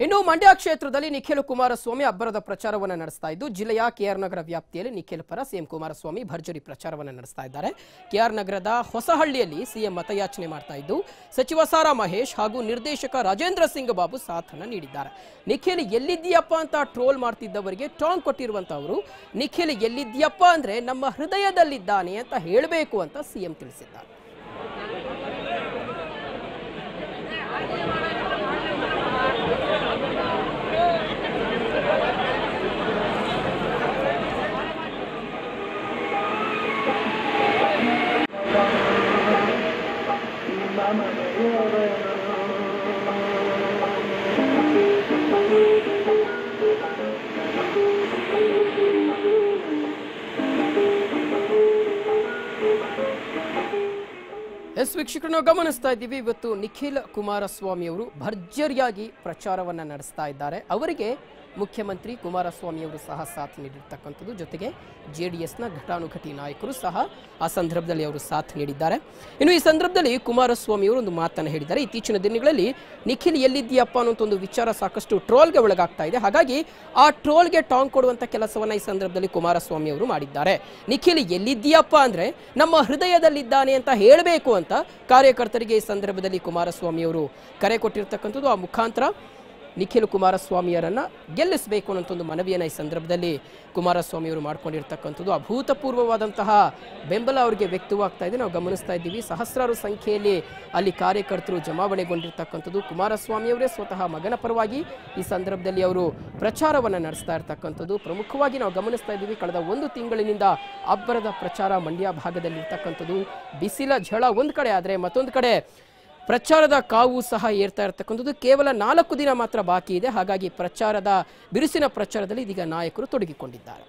ಇನ್ನು ಮಂಡ್ಯ ಕ್ಷೇತ್ರದಲ್ಲಿ ನಿಖಿಲ್ ಕುಮಾರಸ್ವಾಮಿ ಅಬ್ಬರದ ಪ್ರಚಾರವನ್ನು ನಡೆಸ್ತಾ ಇದ್ದು ಜಿಲ್ಲೆಯ ಕೆಆರ್ ನಗರ ವ್ಯಾಪ್ತಿಯಲ್ಲಿ ನಿಖಿಲ್ ಪರ ಸಿಎಂ ಕುಮಾರಸ್ವಾಮಿ ಭರ್ಜರಿ ಪ್ರಚಾರವನ್ನು ನಡೆಸ್ತಾ ಇದ್ದಾರೆ. ಕೆಆರ್ ನಗರದ ಹೊಸಹಳ್ಳಿಯಲ್ಲಿ ಸಿಎಂ ಮತಯಾಚನೆ ಮಾಡ್ತಾ ಇದ್ದು ಸಚಿವ ಸಾರಾ ಮಹೇಶ್ ಹಾಗೂ ನಿರ್ದೇಶಕ ರಾಜೇಂದ್ರ ಸಿಂಗ್ ಬಾಬು ಸಾಥನ್ನು ನೀಡಿದ್ದಾರೆ. ನಿಖಿಲ್ ಎಲ್ಲಿದ್ದೀಯಪ್ಪ ಅಂತ ಟ್ರೋಲ್ ಮಾಡ್ತಿದ್ದವರಿಗೆ ಟಾಂಗ್ ಕೊಟ್ಟಿರುವಂತವರು ನಿಖಿಲ್ ಎಲ್ಲಿದ್ದೀಯಪ್ಪ ಅಂದ್ರೆ ನಮ್ಮ ಹೃದಯದಲ್ಲಿದ್ದಾನೆ ಅಂತ ಹೇಳಬೇಕು ಅಂತ ಸಿಎಂ ತಿಳಿಸಿದ್ದಾರೆ. ವೀಕ್ಷಕರು ನಾವು ಗಮನಿಸ್ತಾ ಇದ್ದೀವಿ, ಇವತ್ತು ನಿಖಿಲ್ ಕುಮಾರಸ್ವಾಮಿ ಅವರು ಭರ್ಜರಿಯಾಗಿ ಪ್ರಚಾರವನ್ನು ನಡೆಸ್ತಾ ಇದ್ದಾರೆ. ಅವರಿಗೆ ಮುಖ್ಯಮಂತ್ರಿ ಕುಮಾರಸ್ವಾಮಿ ಅವರು ಸಹ ಸಾಥ್ ನೀಡಿರ್ತಕ್ಕಂಥದ್ದು, ಜೊತೆಗೆ ಜೆಡಿಎಸ್ನ ಘಟಾನುಘಟಿ ನಾಯಕರು ಸಹ ಆ ಸಂದರ್ಭದಲ್ಲಿ ಅವರು ಸಾಥ್ ನೀಡಿದ್ದಾರೆ. ಇನ್ನು ಈ ಸಂದರ್ಭದಲ್ಲಿ ಕುಮಾರಸ್ವಾಮಿ ಅವರು ಒಂದು ಮಾತನ್ನು ಹೇಳಿದ್ದಾರೆ. ಇತ್ತೀಚಿನ ದಿನಗಳಲ್ಲಿ ನಿಖಿಲ್ ಎಲ್ಲಿದ್ದೀಯಪ್ಪ ಅನ್ನೋಂಥ ಒಂದು ವಿಚಾರ ಸಾಕಷ್ಟು ಟ್ರೋಲ್ಗೆ ಒಳಗಾಗ್ತಾ ಇದೆ. ಹಾಗಾಗಿ ಆ ಟ್ರೋಲ್ಗೆ ಟಾಂಗ್ ಕೊಡುವಂಥ ಕೆಲಸವನ್ನು ಈ ಸಂದರ್ಭದಲ್ಲಿ ಕುಮಾರಸ್ವಾಮಿ ಅವರು ಮಾಡಿದ್ದಾರೆ. ನಿಖಿಲ್ ಎಲ್ಲಿದ್ದೀಯಪ್ಪ ಅಂದ್ರೆ ನಮ್ಮ ಹೃದಯದಲ್ಲಿದ್ದಾನೆ ಅಂತ ಹೇಳಬೇಕು ಅಂತ ಕಾರ್ಯಕರ್ತರಿಗೆ ಈ ಸಂದರ್ಭದಲ್ಲಿ ಕುಮಾರಸ್ವಾಮಿ ಅವರು ಕರೆ ಕೊಟ್ಟಿರ್ತಕ್ಕಂಥದ್ದು. ಆ ಮುಖಾಂತರ ನಿಖಿಲ್ ಕುಮಾರಸ್ವಾಮಿಯವರನ್ನು ಗೆಲ್ಲಿಸಬೇಕು ಅನ್ನೋಂಥ ಒಂದು ಮನವಿಯನ್ನು ಈ ಸಂದರ್ಭದಲ್ಲಿ ಕುಮಾರಸ್ವಾಮಿ ಅವರು ಮಾಡ್ಕೊಂಡಿರ್ತಕ್ಕಂಥದ್ದು. ಅಭೂತಪೂರ್ವವಾದಂತಹ ಬೆಂಬಲ ಅವರಿಗೆ ವ್ಯಕ್ತವಾಗ್ತಾ ಇದೆ. ನಾವು ಗಮನಿಸ್ತಾ ಇದ್ದೀವಿ, ಸಹಸ್ರಾರು ಸಂಖ್ಯೆಯಲ್ಲಿ ಅಲ್ಲಿ ಕಾರ್ಯಕರ್ತರು ಜಮಾವಣೆಗೊಂಡಿರ್ತಕ್ಕಂಥದ್ದು. ಕುಮಾರಸ್ವಾಮಿ ಅವರೇ ಸ್ವತಃ ಮಗನ ಪರವಾಗಿ ಈ ಸಂದರ್ಭದಲ್ಲಿ ಅವರು ಪ್ರಚಾರವನ್ನು ನಡೆಸ್ತಾ ಇರ್ತಕ್ಕಂಥದ್ದು. ಪ್ರಮುಖವಾಗಿ ನಾವು ಗಮನಿಸ್ತಾ ಇದ್ದೀವಿ, ಕಳೆದ ಒಂದು ತಿಂಗಳಿನಿಂದ ಅಬ್ಬರದ ಪ್ರಚಾರ ಮಂಡ್ಯ ಭಾಗದಲ್ಲಿ ಇರ್ತಕ್ಕಂಥದ್ದು. ಬಿಸಿಲ ಝಳ ಒಂದು ಕಡೆ ಆದರೆ ಮತ್ತೊಂದು ಕಡೆ ಪ್ರಚಾರದ ಕಾವು ಸಹ ಏರ್ತಾ ಇರತಕ್ಕಂಥದ್ದು. ಕೇವಲ 4 ದಿನ ಮಾತ್ರ ಬಾಕಿ ಇದೆ. ಹಾಗಾಗಿ ಬಿರುಸಿನ ಪ್ರಚಾರದಲ್ಲಿ ಇದೀಗ ನಾಯಕರು ತೊಡಗಿಕೊಂಡಿದ್ದಾರೆ.